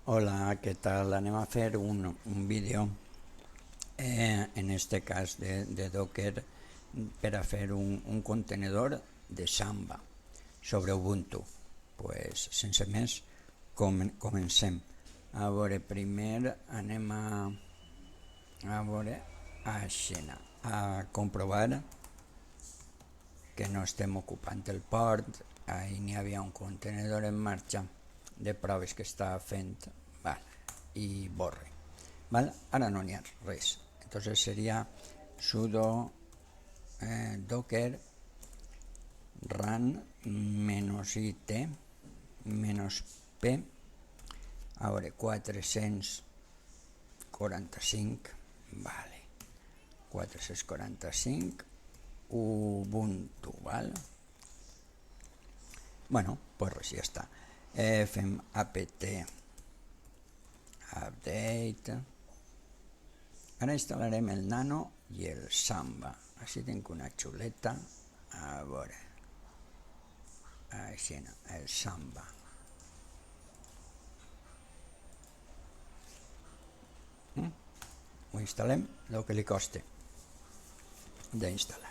Hola, ¿qué tal? Anem a fer un vídeo, en este cas de Docker, per a fer un contenedor de Samba sobre Ubuntu. Pues, sense més, comencem. A veure, primer anem a veure a comprovar que no estem ocupant el port. Ahí n'hi havia un contenedor en marxa de proves que estava fent, i borre. Ara no n'hi ha res. Entonces sería sudo docker run -it -p, a veure, 445, 445 Ubuntu, Bueno, pues res, ja està. Fem apt update. Ara instal·larem el Nano i el Samba. Així tinc una xuleta. A veure, així no, el Samba. Ho instal·lem el que li costi d'instal·lar.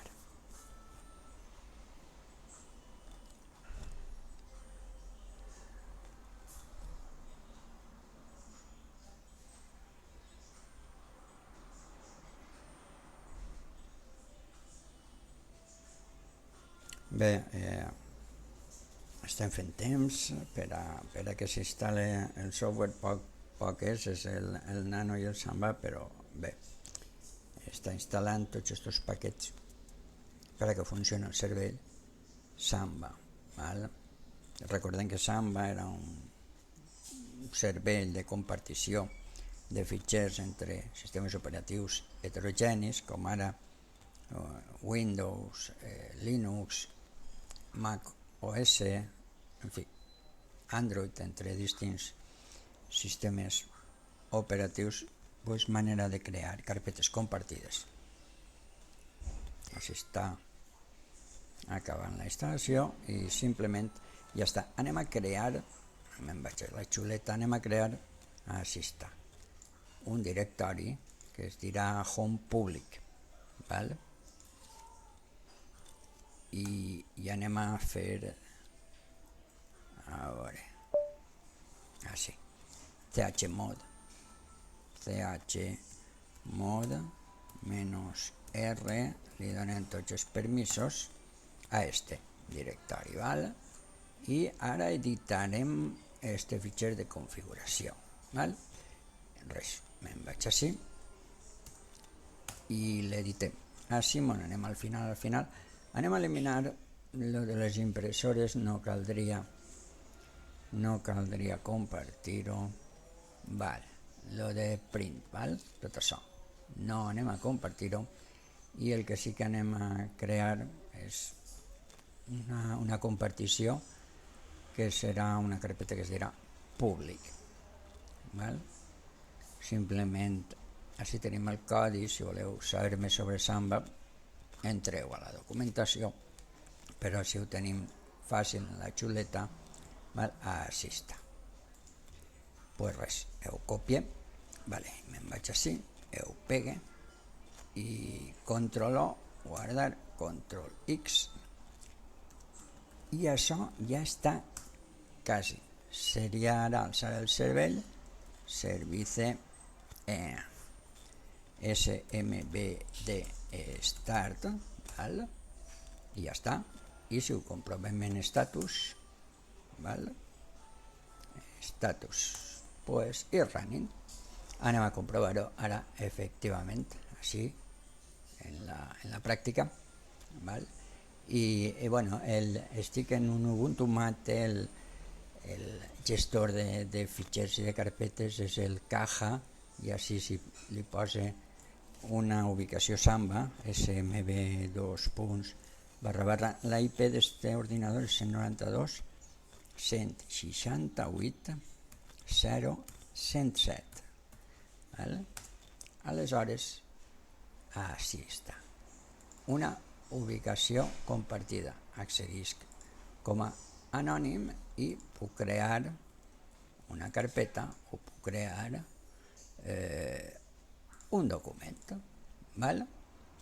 Bé, estem fent temps per a que s'instal·li el software. Poc és el Nano i el Samba, però bé, està instal·lant tots aquests paquets per a que funcioni el servei Samba. Recordem que Samba era un servei de compartició de fitxers entre sistemes operatius heterogenis, com ara Windows, Linux, Mac OS, en fi, Android, entre distints sistemes operatius, pues manera de crear carpetes compartides. Així està acabant la instal·lació i simplement ja està. Anem a crear, me'n vaig a la xuleta, així està, un directori que es dirà home public, i anem a fer, a veure, així, chmod -r, li donem tots els permisos a este directori, i ara editarem este fitxer de configuració, res, me'n vaig així i l'editem. Així anem al final, anem a eliminar lo de les impressores, no caldria compartir-ho, lo de print, tot això no anem a compartir-ho, i el que sí que anem a crear és una compartició que serà una carpeta que es dirà públic. Simplement així tenim el codi. Si voleu saber més sobre Samba, entreu a la documentació, però si ho tenim fàcil en la xuleta, així està. Pues res, ho copie, me'n vaig així, ho pegue i control O, guardar, control X, i això ja està quasi. Seria ara alçar el cervell, service SMBD start, i ja està. I si ho comprovem en status, pues i running, anem a comprovar-ho ara efectivament, així en la pràctica, i bueno, estic en un Ubuntu Mate, el gestor de fitxers i de carpetes és el Caja, i així si li posa una ubicació Samba, smb2 / la IP d'este ordinador és 192.168.0.107. Aleshores, així està, una ubicació compartida. Accedisc com a anònim i puc crear una carpeta o puc crear un document. Val?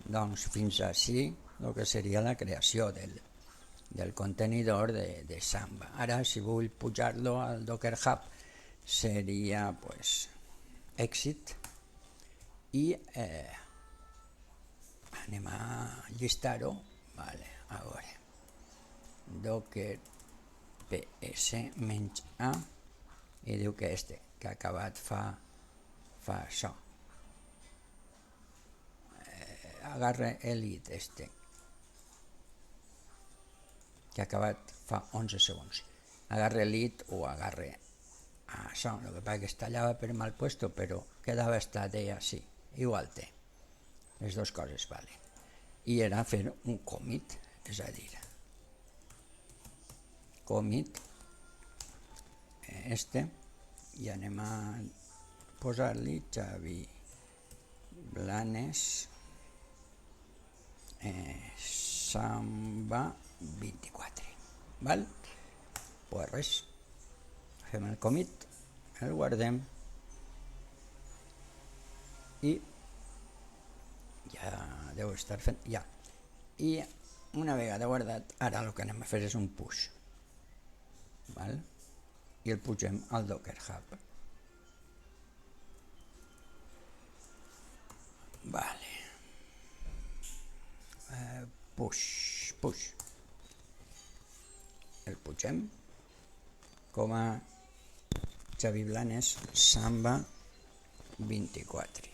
Doncs fins així el que seria la creació del contenidor de Samba. Ara, si vull pujar-lo al Docker Hub, seria pues, exit i anem a llistar-ho. Vale, a veure. Docker ps-a i diu que que ha acabat fa això. Agarre elite que ha acabat fa 11 segons. Agarre elite o agarre això, el que passa que estallava per mal puesto, però quedava estat així, igual té. Les dues coses valen. I era fer un commit, és a dir, commit i anem a posar-li Xavi Blanes Samba 24. Val? Pues res, fem el commit, el guardem i ja deu estar fent, ja. I una vegada guardat, ara el que anem a fer és un push. Val? I el pugem al Docker Hub. Vale. Push. El pugem com a Xavi Blanes Samba 24.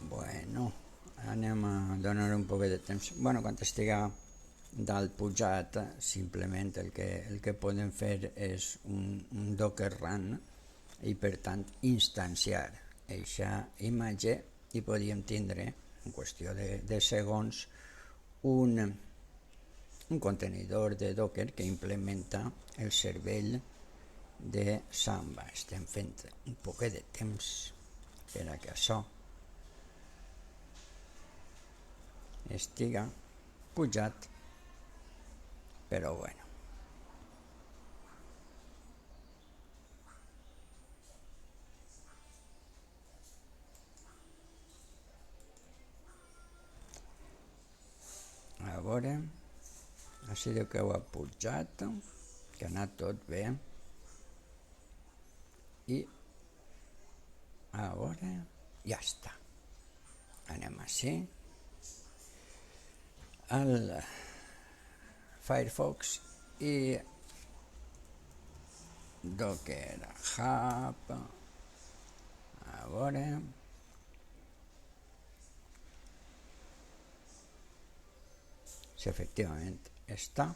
Bueno, anem a donar un poc de temps. Bueno, quan estiga dalt pujat, simplement el que podem fer és un Docker run i per tant instanciar aquesta imatge i podíem tindre en qüestió de segons un contenidor de Docker que implementa el cervell de Samba. Estem fent un poc de temps per a que això estiga pujat, però bueno. A veure, així diu que ho ha pujat, que ha anat tot bé. I a veure, ja està. Anem així. Al Firefox i Docker Hub. A veure. Si efectivament està,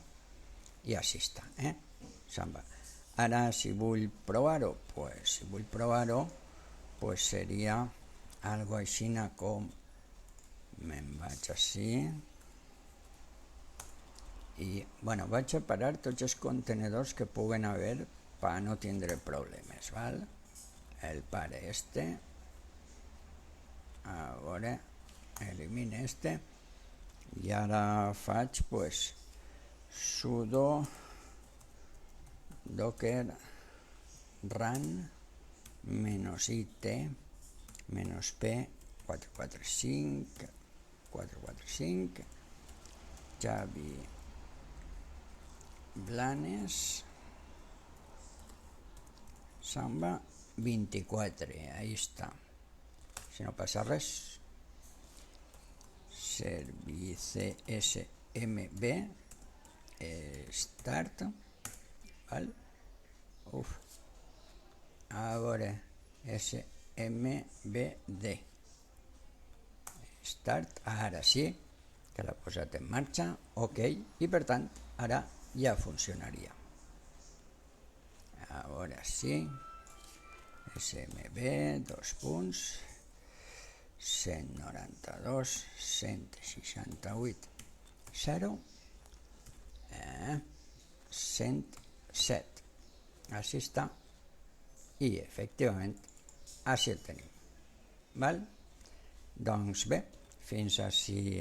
i així està, Samba. Ara, si vull provar-ho, pues seria algo així com me'n vaig així i, bueno, vaig a parar tots els contenidors que puguen haver per no tindre problemes, val? El pare a veure, elimina i ara faig pues sudo docker run -it -p 445 Xavi Blanes Samba 24, ahí està. Si no passa res, service smb start, val? A veure, smbd start, ara sí que l'ha posat en marxa, ok, i per tant ara ja funcionaria. A veure si smb 192.168.0 107. Així està. I efectivament així el tenim. Val? Doncs bé, fins així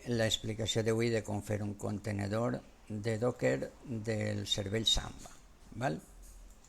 l'explicació d'avui de com fer un contenedor de Docker del cervell Samba. Val?